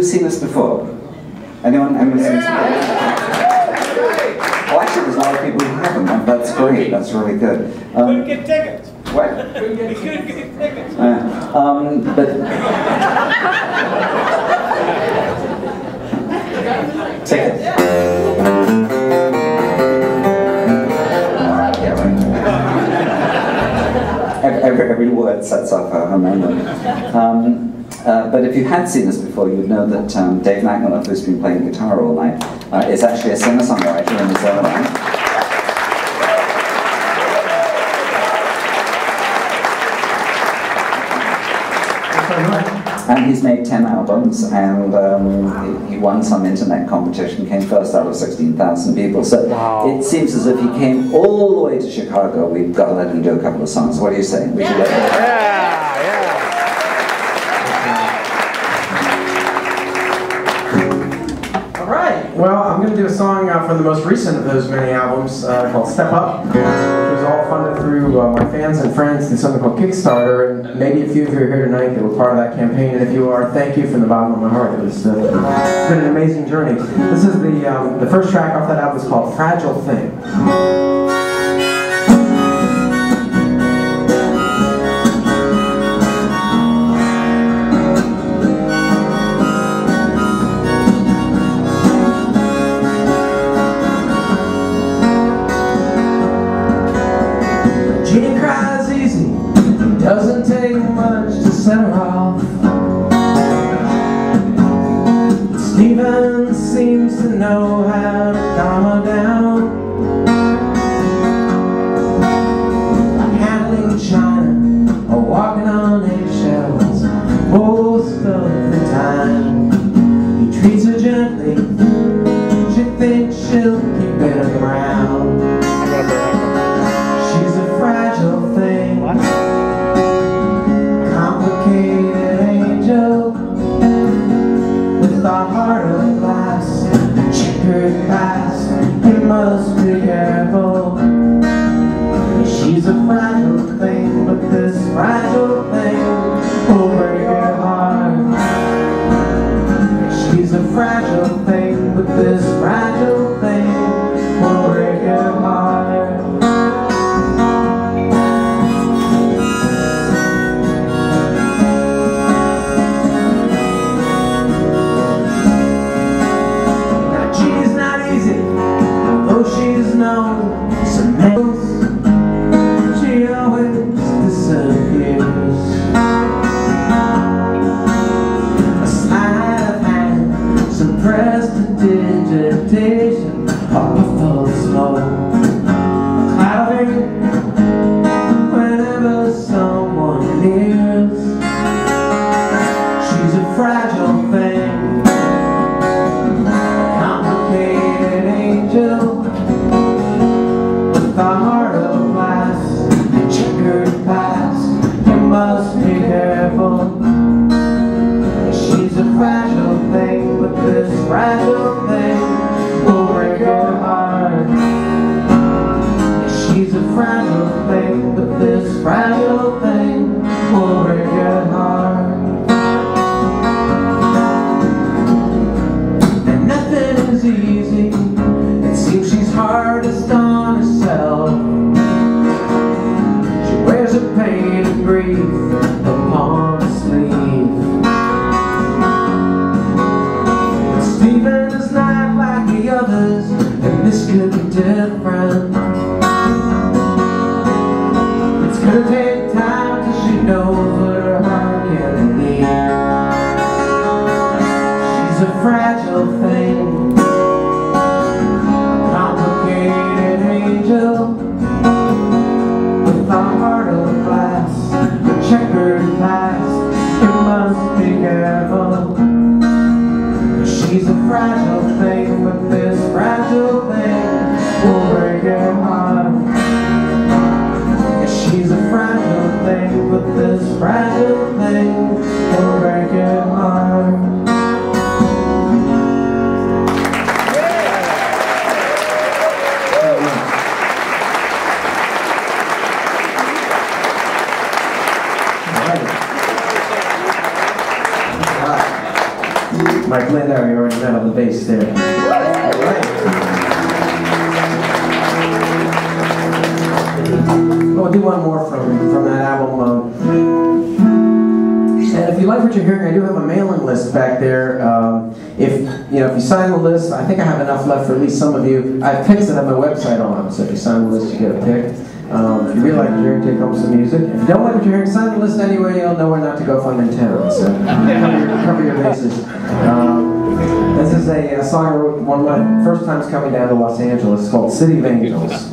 Who's seen this before? Anyone seen this before? Well, actually, there's a lot of people who haven't. That's great. That's really good. Couldn't get tickets. What? We couldn't get tickets. But tickets. Every word sets off her memory. But if you had seen this before, you'd know that Dave Nachmanoff, who's been playing guitar all night, is actually a singer-songwriter in his own right. And he's made 10 albums, and he won some internet competition, came first out of 16,000 people. So it seems as if he came all the way to Chicago. We've got to let him do a couple of songs. What do you say? We should let him. All right. Well, I'm going to do a song from the most recent of those many albums called Step Up, which was all funded through my fans and friends through something called Kickstarter, and maybe a few of you are here tonight that were part of that campaign, and if you are, thank you from the bottom of my heart. It's been an amazing journey. This is the first track off that album. Is called Fragile Thing. Gina cries easy, it doesn't take much to set her off. Steven seems to know how to calm her down. Like handling China or walking on eggshells most of the time. He treats her gently, she thinks she'll keep him around. She's a fragile thing, complicated angel, with a heart of glass, checkered past. You must be careful. She's a fragile thing, but this fragile thing will break your heart. She's a fragile thing, but this fragile thing will break your heart. She's known some nails, she always disappears. A sleight of hand, some prestidigitation, a puff of smoke, clouding whenever someone nears. She's a fragile thing, complicated angel, with a heart of glass, a checkered past. You must be careful. She's a fragile thing, but this fragile thing will break your heart. She's a fragile thing, but this fragile thing will break your heart. And nothing is easy. It seems she's hardest on herself. She wears her pain and grief upon her sleeve. But Steven is not like the others, and this could be different. It's gonna take time till she knows what her heart can need. She's a fragile thing, with a heart of glass, a checkered past. You must be careful. She's a fragile thing, but this fragile thing will break your heart. She's a fragile thing, but this fragile thing will break your heart. Mike Lindau, you already met on the bass there. All right. We'll do one more from that album. And if you like what you're hearing, I do have a mailing list back there. If you sign the list, I think I have enough left for at least some of you. I have picks that have my website on them, so if you sign the list, you get a pick. If you really like what you're hearing, take home some music. If you don't like what you're hearing, sign the list anyway. You'll know where not to go if I'm in town. So cover your bases. This is a song I wrote one of my first times coming down to Los Angeles. It's called City of Angels.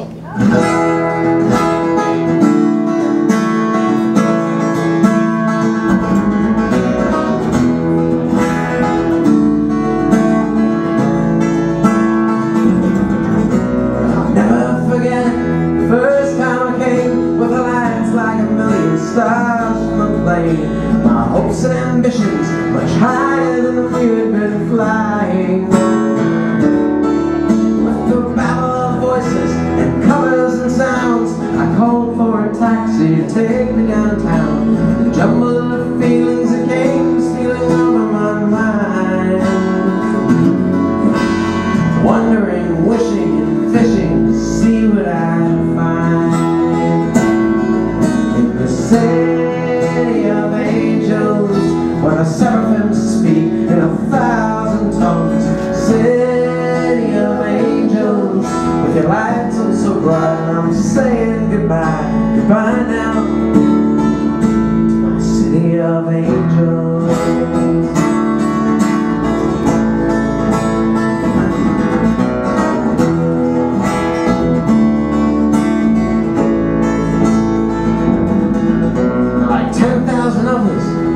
My hopes and ambitions much higher than we had been flying. With the babble of voices and colors and sounds, I called for a taxi to take me downtown. The jumble of feelings that came stealing over my mind. Wondering, wishing and fishing to see what I'd find. In the city of angels, where the seraphims speak in 1,000 tongues. City of angels, with your lights on so bright, I'm saying goodbye, goodbye now to my city of angels.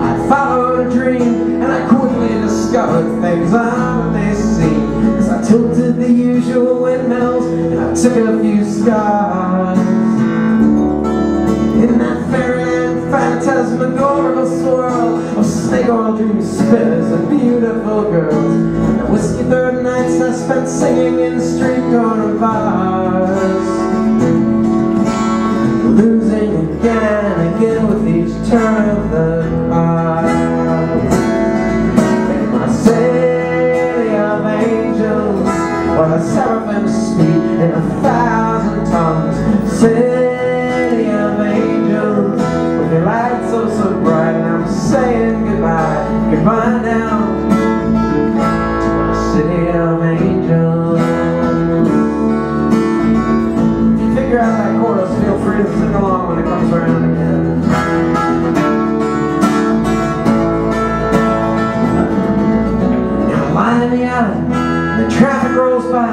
I followed a dream, and I quickly discovered things aren't what they seem. As I tilted the usual windmills, and I took a few scars. In that fairyland phantasmagorical swirl of snake oil dream spinners and beautiful girls, and the whiskey-third nights I spent singing in street corner bars. Losing again and again with each turn of the card. In my city of angels, where the seraphims speak in 1,000 tongues. City of angels, with your lights so bright, and I'm saying goodbye, goodbye now to my city of angels. Figure out that chorus, feel free to sing along when it comes around again. Now lie in the alley, the traffic rolls by.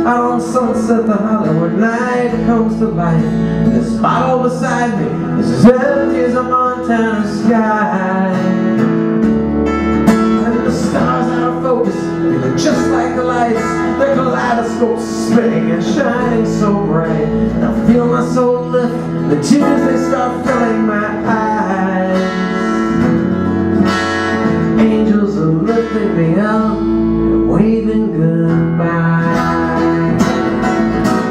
Out on Sunset, the Hollywood night comes to life. This bottle beside me is as empty as a Montana sky. And the stars out of focus, feeling just like the lights. The kaleidoscope spinning and shining so bright. And I feel my soul lift, the tears they start filling my eyes. Angels are lifting me up and waving goodbye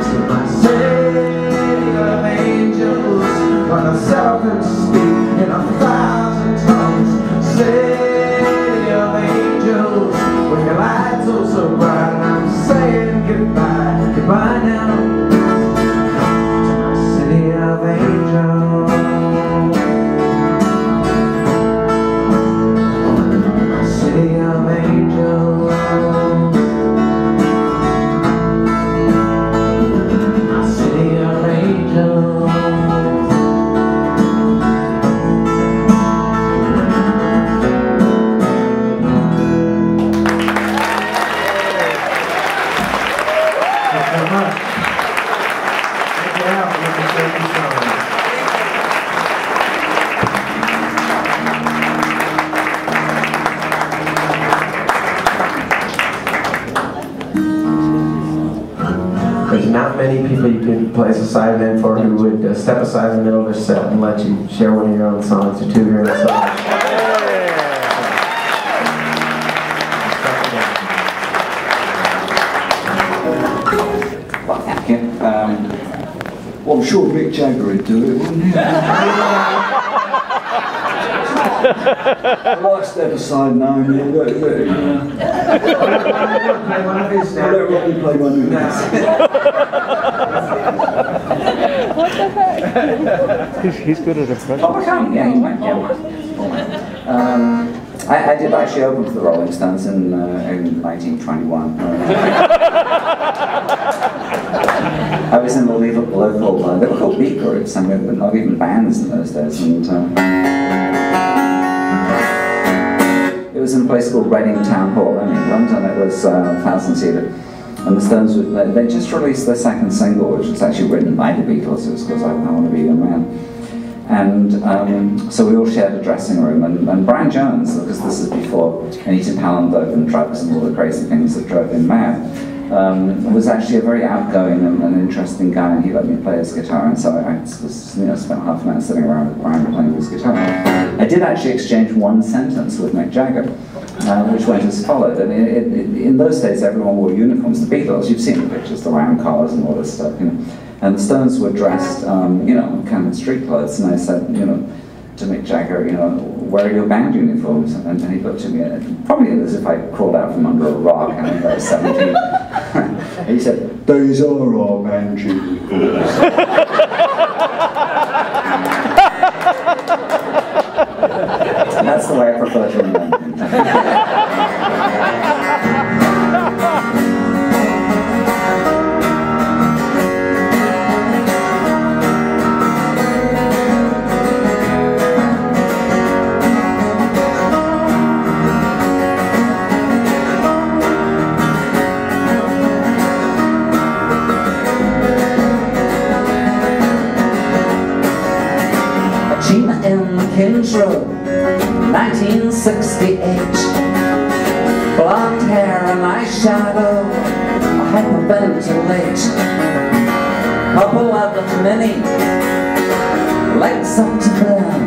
to my city of angels, where the seraphims speak in 1,000 tongues. City of angels, with your lights oh so bright, and I'm saying goodbye, goodbye now to my city of angels. My city of angels. My city of angels. There's not many people you can place a side in for who would step aside in the middle of their set and let you share one of your own songs or two of your own songs. Well, thank you. Well, I'm sure Mick Jagger would do it, wouldn't he? I like step aside now and then. Play one of his I don't really play one of his. What the heck? He's good at impressions. Oh, I can't. Yeah, I did actually open for the Rolling Stones in 1921. I was in the local, they were called beat groups, and we were not even bands in those days. And it was in a place called Reading Town Hall in England, and it was 1,000-seater. And the Stones, they just released their second single, which was actually written by the Beatles. It was because I Want to Be Your Man. And so we all shared a dressing room, and Brian Jones, because this is before Anita Pallenberg and drugs and all the crazy things that drove him mad, was actually a very outgoing and interesting guy, and he let me play his guitar, and so I spent half an hour sitting around with Brian playing his guitar. I did actually exchange one sentence with Mick Jagger, which went as followed. I mean, in those days, everyone wore uniforms. The Beatles, you've seen the pictures, the round collars and all this stuff, you know. And the Stones were dressed, you know, kind of street clothes. And I said, you know, to Mick Jagger, you know, where are your band uniforms? And he looked at me, probably as if I crawled out from under a rock, and I was 17. And he said, "These are our band uniforms." And that's the way I prefer to remember him. In Kinshrow, 1968. Blonde hair and eyeshadow, I haven't been too late. Couple of the mini, legs up to them,